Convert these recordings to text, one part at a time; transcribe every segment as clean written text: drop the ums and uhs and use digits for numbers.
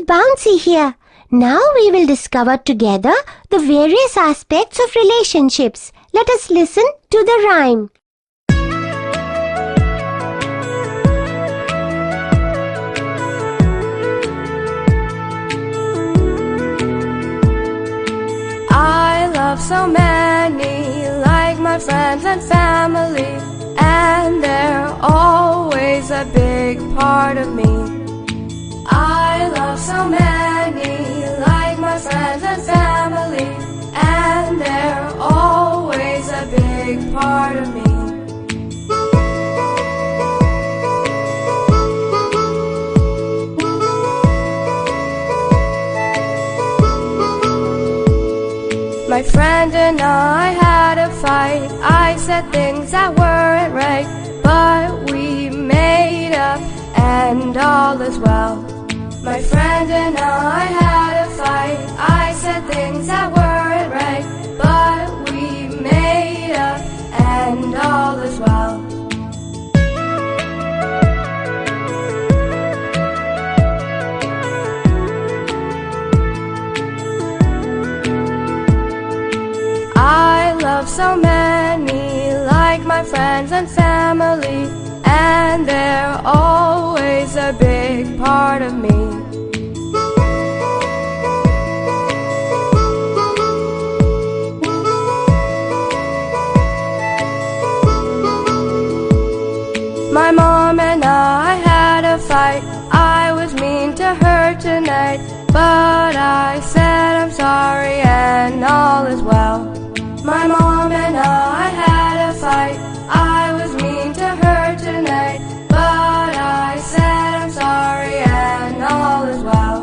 bouncy here. Now we will discover together the various aspects of relationships. Let us listen to the rhyme. I love so many, like my friends and family, and they're always a big part of me. I love so many, like my friends and family, and they're always a big part of me. My friend and I had a fight. I said things that weren't right, but we made up and all is well. My friend and I had a fight. I said things that weren't right, but we made up and all is well. I love so many, like my friends and family, and they're always a big part of me. My mom and I had a fight. I was mean to her tonight, but I said I'm sorry and all is well. My mom and I had a fight. I was mean to her tonight, but I said I'm sorry and all is well.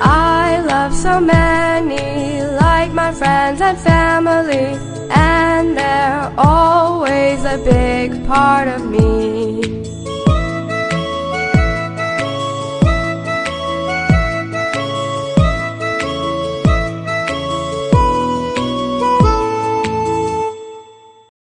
I love so many, like my friends and family,